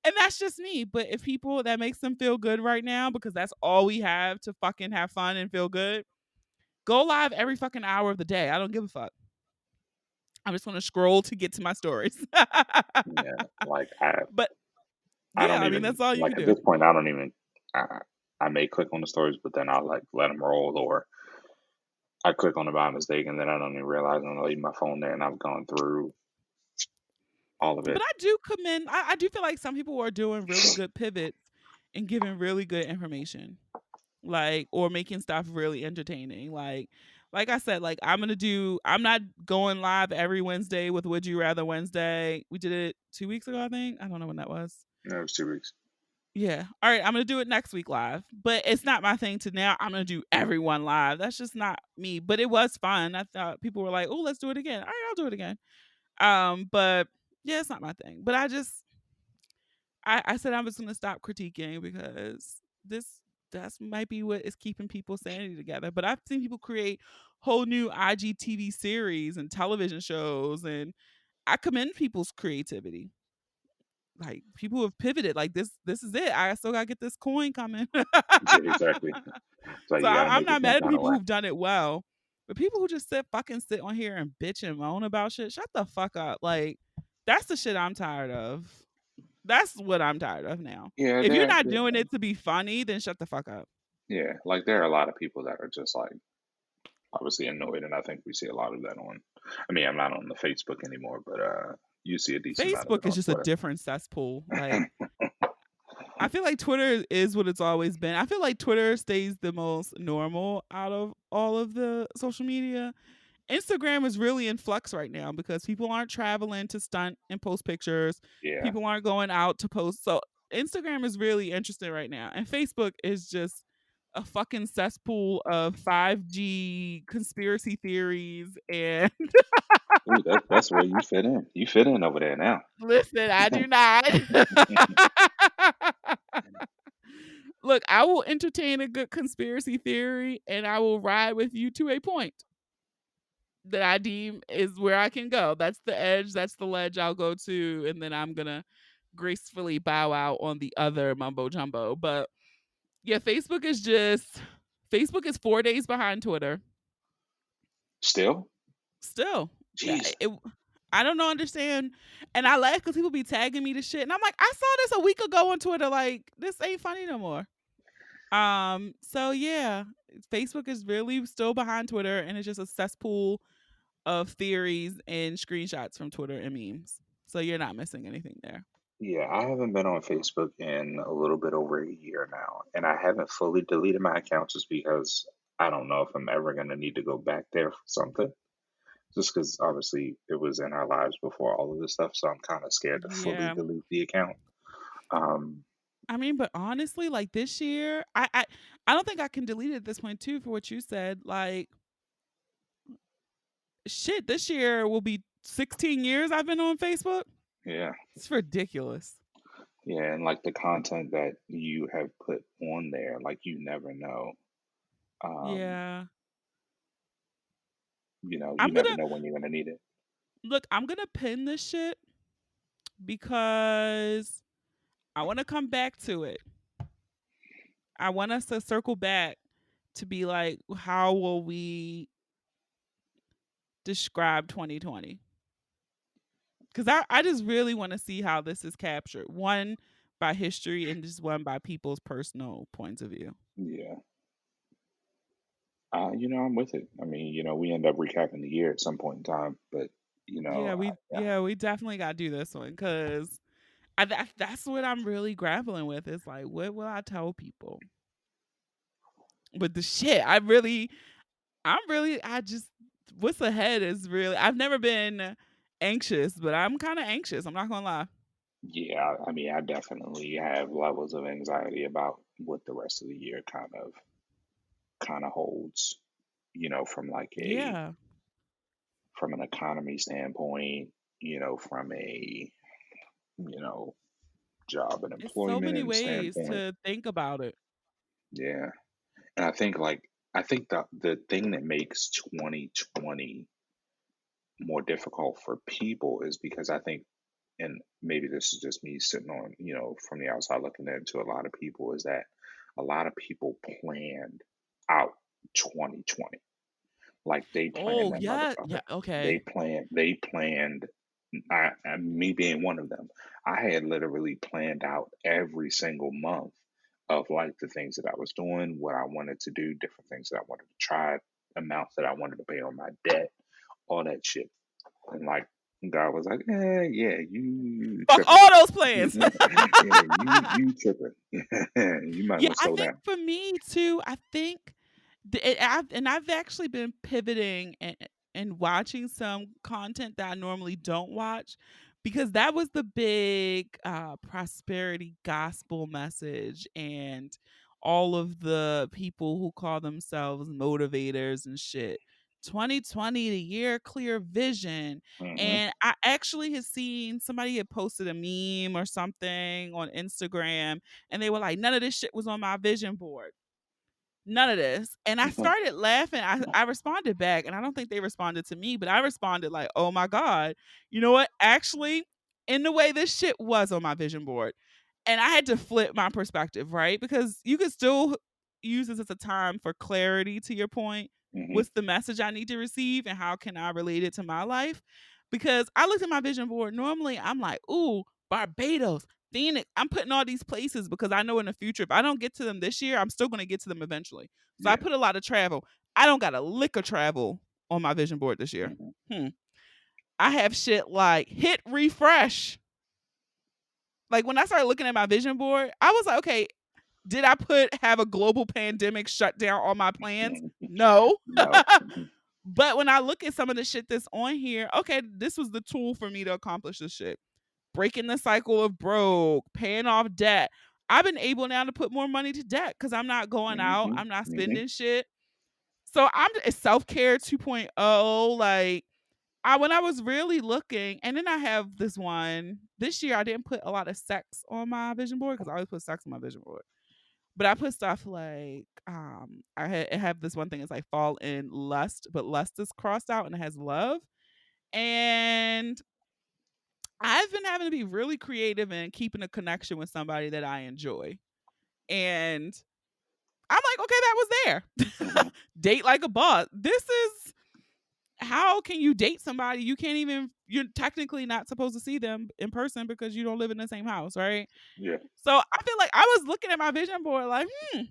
And that's just me. But if people that makes them feel good right now, because that's all we have to fucking have fun and feel good, go live every fucking hour of the day. I don't give a fuck. I'm just gonna scroll to get to my stories. Yeah. Like But I yeah, don't I mean even that's all you like can at do. this point. I don't even. I may click on the stories, but then I'll like let them roll, or I click on it by mistake, and then I don't even realize I'm leaving my phone there, and I've gone through all of But it. I do commend. I do feel like some people are doing really good pivots and giving really good information, like or making stuff really entertaining. Like I said, like I'm gonna do. I'm not going live every Wednesday with Would You Rather Wednesday. We did it 2 weeks ago, I think. I don't know when that was. No, it was 2 weeks. Yeah. All right. I'm gonna do it next week live, but it's not my thing to now. I'm gonna do everyone live. That's just not me. But it was fun. I thought people were like, "Oh, let's do it again." All right, I'll do it again. But yeah, it's not my thing. But I said I was gonna stop critiquing because that's might be what is keeping people's sanity together. But I've seen people create whole new IGTV series and television shows, and I commend people's creativity. Like people who have pivoted, like this is it. I still gotta get this coin coming. Yeah, exactly. It's like So you got to I'm make it not some mad at the kind of people way. who've done it well, but people who just sit on here and bitch and moan about shit, shut the fuck up. Like that's the shit I'm tired of. That's what I'm tired of now. Yeah, If you're there. not doing it to be funny, then shut the fuck up. Yeah, like there are a lot of people that are just like obviously annoyed, and I think we see a lot of that on. I mean, I'm not on the Facebook anymore, but you see a decent amount of it Facebook is on just a Twitter. different cesspool. Like I feel like Twitter is what it's always been. I feel like Twitter stays the most normal out of all of the social media. Instagram is really in flux right now because people aren't traveling to stunt and post pictures. Yeah, People aren't going out to post. So Instagram is really interesting right now. And Facebook is just a fucking cesspool of 5G conspiracy theories and Ooh, that's where you fit in. You fit in over there now. listen, I do not. Look, I will entertain a good conspiracy theory and I will ride with you to a point that I deem is where I can go. That's the edge, that's the ledge I'll go to, and then I'm gonna gracefully bow out on the other mumbo jumbo. But yeah, Facebook is 4 days behind Twitter. Still? Still. Yeah, Jeez. I don't know understand. And I laugh because people be tagging me to shit. And I'm like, I saw this a week ago on Twitter. Like, this ain't funny no more. So yeah, Facebook is really still behind Twitter and it's just a cesspool of theories and screenshots from Twitter and memes. So you're not missing anything there. Yeah, I haven't been on Facebook in a little bit over a year now, and I haven't fully deleted my account just because I don't know if I'm ever gonna need to go back there for something. Just because obviously it was in our lives before all of this stuff, so I'm kind of scared to fully Yeah. delete the account. Um, I mean, but honestly, like this year, I don't think I can delete it at this point too for what you said. Like shit, this year will be 16 years I've been on Facebook. yeah, It's ridiculous. yeah, and like the content that you have put on there, like you never know. Um, Yeah. you I'm never gonna know when you're gonna need it. look, I'm gonna pin this shit because I wanna come back to it. I want us to circle back to be like, how will we describe 2020? Because I just really want to see how this is captured. One by history and just one by people's personal points of view. Yeah, I'm with it. I mean, we end up recapping the year at some point in time, but yeah, Yeah, we definitely got to do this one because that's what I'm really grappling with. Is like, what will I tell people? But the shit, I just what's ahead is really. I've never been anxious, but I'm kind of anxious. I'm not gonna lie. yeah. I mean, I definitely have levels of anxiety about what the rest of the year kind of holds. From like a Yeah, from an economy standpoint. From a you know job and it's so many employment ways standpoint. to think about it. Yeah, and I think the thing that makes 2020 more difficult for people is because I think, and maybe this is just me sitting on, from the outside looking into a lot of people, is that a lot of people planned out 2020. Like they planned Oh that yeah, motherfucker. yeah. They Okay. planned. They planned. Me being one of them, I had literally planned out every single month of like the things that I was doing, what I wanted to do, different things that I wanted to try, amounts that I wanted to pay on my debt, all that shit. And like God was like, yeah, you Fuck tripping. all those plans. Yeah, you tripping. You might Yeah, want to I slow think down. for me too, I think I've actually been pivoting and watching some content that I normally don't watch because that was the big prosperity gospel message and all of the people who call themselves motivators and shit. 2020, the year clear vision. Hmm. And I actually had seen somebody had posted a meme or something on Instagram and they were like, none of this shit was on my vision board. None of this. And I started laughing. I responded back, and I don't think they responded to me, but I responded like, oh my God. You know what? Actually, in the way this shit was on my vision board. And I had to flip my perspective, right? Because you could still use this as a time for clarity to your point. Hmm. What's the message I need to receive and how can I relate it to my life? Because I looked at my vision board. Normally I'm like, ooh, Barbados, Phoenix. I'm putting all these places because I know in the future, if I don't get to them this year, I'm still going to get to them eventually. So I Yeah. put a lot of travel. I don't got a lick of travel on my vision board this year. Hmm. Hmm. I have shit like hit refresh. Like when I started looking at my vision board, I was like, okay, did I put have a global pandemic shut down all my plans? No. No. Hmm. But when I look at some of the shit that's on here, okay, this was the tool for me to accomplish this shit. Breaking the cycle of broke, paying off debt. I've been able now to put more money to debt because I'm not going out. Hmm. I'm not Hmm. spending shit. So it's self-care 2.0. Like when I was really looking, and then I have this one. This year I didn't put a lot of sex on my vision board because I always put sex on my vision board. But I put stuff like I have this one thing. It's like fall in lust, but lust is crossed out and it has love. And I've been having to be really creative in keeping a connection with somebody that I enjoy. And I'm like, okay, that was there. Hmm. Date like a boss. This is how can you date somebody you can't even, you're technically not supposed to see them in person because you don't live in the same house, right? Yeah. So I feel like I was looking at my vision board like, okay,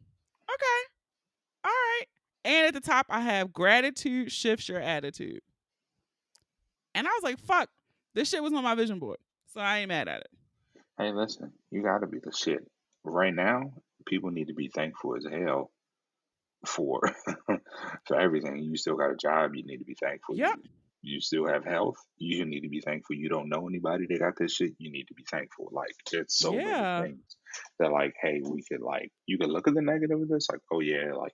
all right. And at the top I have gratitude shifts your attitude. And I was like, fuck, this shit was on my vision board. So I ain't mad at it. Hey, listen, you gotta be the shit. Right now, people need to be thankful as hell for for everything. You still got a job, you need to be thankful. Yep. You still have health, you need to be thankful. You don't know anybody that got this shit, you need to be thankful. Like there's so many Yeah. things that like, hey, we could like you could look at the negative of this, like, oh yeah, like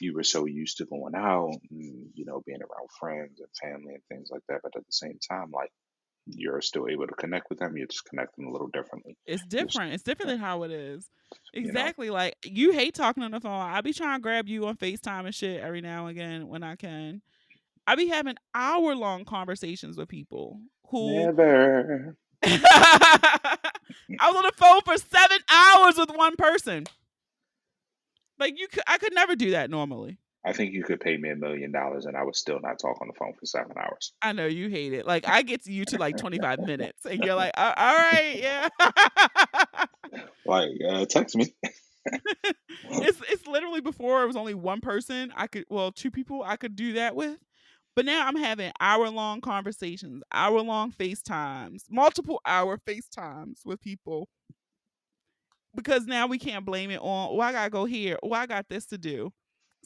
you were so used to going out and being around friends and family and things like that. But at the same time, like you're still able to connect with them. You're just connecting a little differently. It's Just different. It's different than how it is. you know, Exactly. Like you hate talking on the phone. I be trying to grab you on FaceTime and shit every now and again when I can. I be having hour-long conversations with people who never. I was on the phone for 7 hours with one person. Like I could never do that normally. I think you could pay me $1 million and I would still not talk on the phone for 7 hours. I know you hate it. Like I get to you to like 25 minutes and you're like, all right, yeah. Like, text me. It's literally before it was only one person I could, well, two people I could do that with. But now I'm having hour-long conversations, hour-long FaceTimes, multiple hour FaceTimes with people because now we can't blame it on, oh, I gotta go here, oh, I got this to do.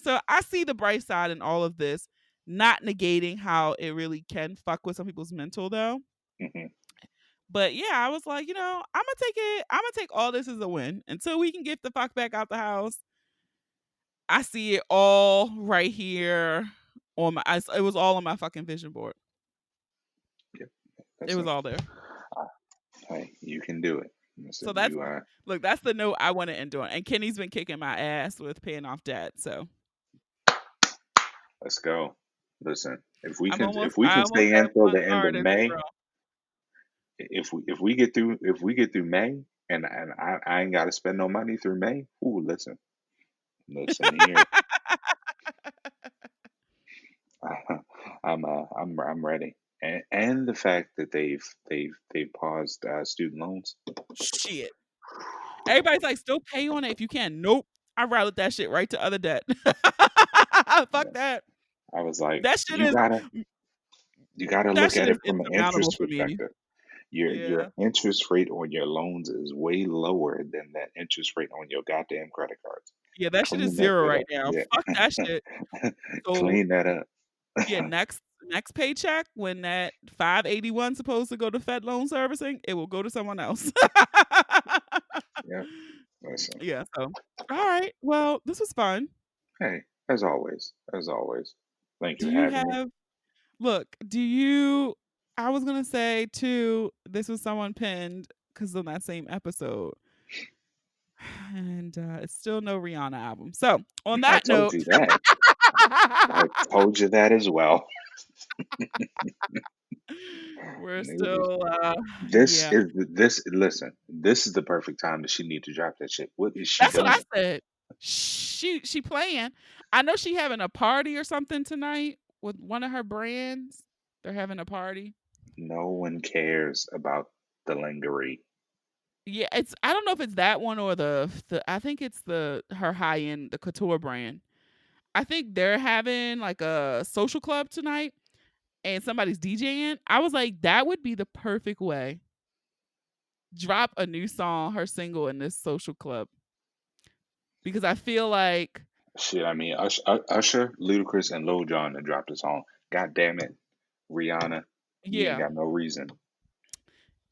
So I see the bright side in all of this, not negating how it really can fuck with some people's mental though. Hmm. But yeah, I was like, I'm gonna take all this as a win until we can get the fuck back out the house. I see it all right here on it was all on my fucking vision board. Yeah, It was listen. all there. Uh, hey, you can do it. So Listen, that's look, that's the note I want to end on. And Kenny's been kicking my ass with paying off debt. So let's go. Listen, if we I can almost stay have in till one the end of card in May, zero. if we get through May, and I ain't got to spend no money through May. Ooh, listen here. I'm ready. And the fact that they've paused student loans. Shit. Everybody's like, still pay on it if you can. Nope. I routed that shit right to other debt. Fuck Yeah. that. I was like, That shit is you gotta that look shit at is it from an insurmountable interest for me. perspective. Yeah. Your interest rate on your loans is way lower than that interest rate on your goddamn credit cards. Yeah, that shit is Clean that zero shit right up. now. Fuck that shit. Yeah. So Clean that up. yeah, next paycheck when that 581 supposed to go to Fed loan servicing, it will go to someone else. Yeah. Listen. Yeah, so all right. Well, this was fun. Hey, as always. Thank you Do for you having me. have look, do you I was gonna say too, this was someone pinned because on that same episode. And it's still no Rihanna album. So on I that told note, you that. I told you that as well. we're Nigga was still this yeah. is this listen, this is the perfect time that she need to drop that shit. What is she That's what I doing? said. She playing. I know she having a party or something tonight with one of her brands. They're having a party. No one cares about the lingerie. Yeah, it's I don't know if it's that one or the I think it's the her high end the couture brand. I think they're having like a social club tonight and somebody's DJing. I was like, that would be the perfect way. Drop a new song, her single in this social club. Because I feel like Shit, I mean, Usher, Ludacris, and Lil Jon that dropped a song. God damn it, Rihanna, you ain't yeah, got no reason.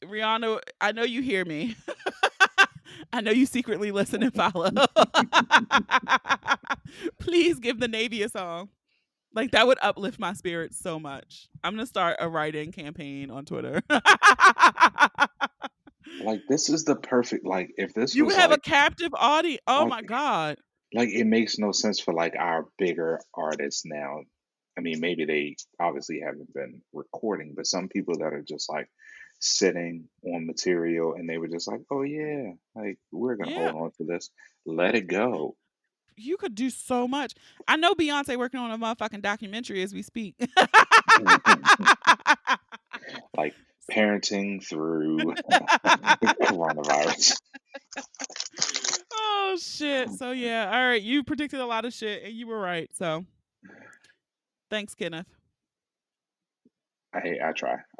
Rihanna, I know you hear me. I know you secretly listen and follow. Please give the Navy a song. Like that would uplift my spirits so much. I'm gonna start a write-in campaign on Twitter. Like this is the perfect like if this You would was have a captive audience. Oh like my god. like it makes no sense for like our bigger artists now. I mean, maybe they obviously haven't been recording, but some people that are just like sitting on material and they were just like, oh yeah, like we're gonna Yeah, hold on to this, let it go. you could do so much. I know Beyonce working on a motherfucking documentary as we speak. Like parenting through coronavirus. Oh shit. So yeah, all right. You predicted a lot of shit and you were right. So thanks, Kenneth. I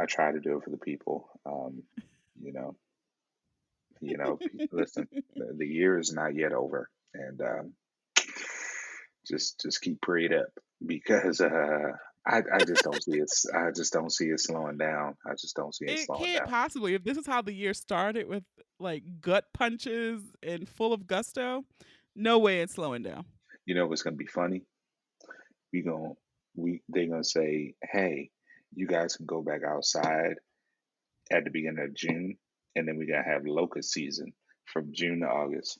try to do it for the people. You know, listen, the year is not yet over, and just keep prayed up because I just don't see it. I just don't see it slowing down. I just don't see it It slowing can't down. possibly. If this is how the year started with like gut punches and full of gusto, no way it's slowing down. You know what's gonna be funny? We gon' we They gonna say, hey, you guys can go back outside at the beginning of June, and then we gotta have locust season from June to August.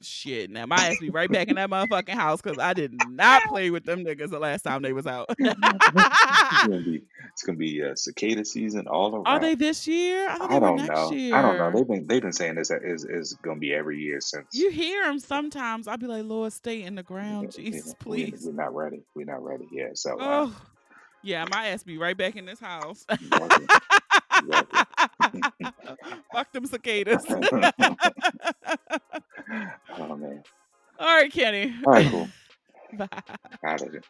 Shit, now my ass be right back in that motherfucking house because I did not play with them niggas the last time they was out. It's gonna be cicada season all Are around. they this year? I thought they I were don't next know. I don't know. year. They've been saying this is gonna be every year since. You hear them sometimes. I'll be like, Lord, stay in the ground. Jesus, please. We're not ready. We're not ready yet. So Oh, yeah, my ass be right back in this house. exactly, exactly. Fuck them cicadas. Oh man. All right, Kenny. All right, cool. Bye. Out of it.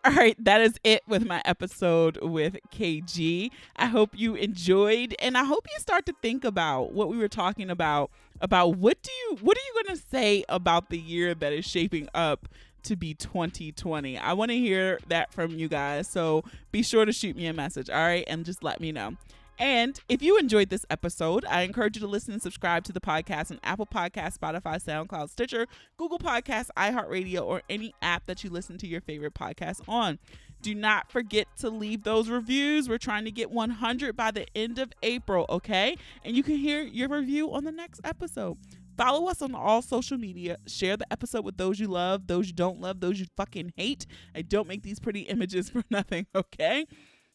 All right, that is it with my episode with KG. I hope you enjoyed, and I hope you start to think about what we were talking about what are you going to say about the year that is shaping up to be 2020. I want to hear that from you guys, so be sure to shoot me a message, all right, and just let me know. And if you enjoyed this episode, I encourage you to listen and subscribe to the podcast on Apple Podcasts, Spotify, SoundCloud, Stitcher, Google Podcasts, iHeartRadio, or any app that you listen to your favorite podcast on. Do not forget to leave those reviews. We're trying to get 100 by the end of April, okay? And you can hear your review on the next episode. Follow us on all social media. Share the episode with those you love, those you don't love, those you fucking hate. I don't make these pretty images for nothing, okay?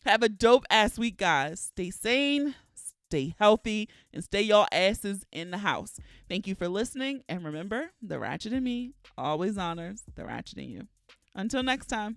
Have a dope ass week, guys. Stay sane, stay healthy, and stay y'all asses in the house. Thank you for listening. And remember, the ratchet in me always honors the ratchet in you. Until next time.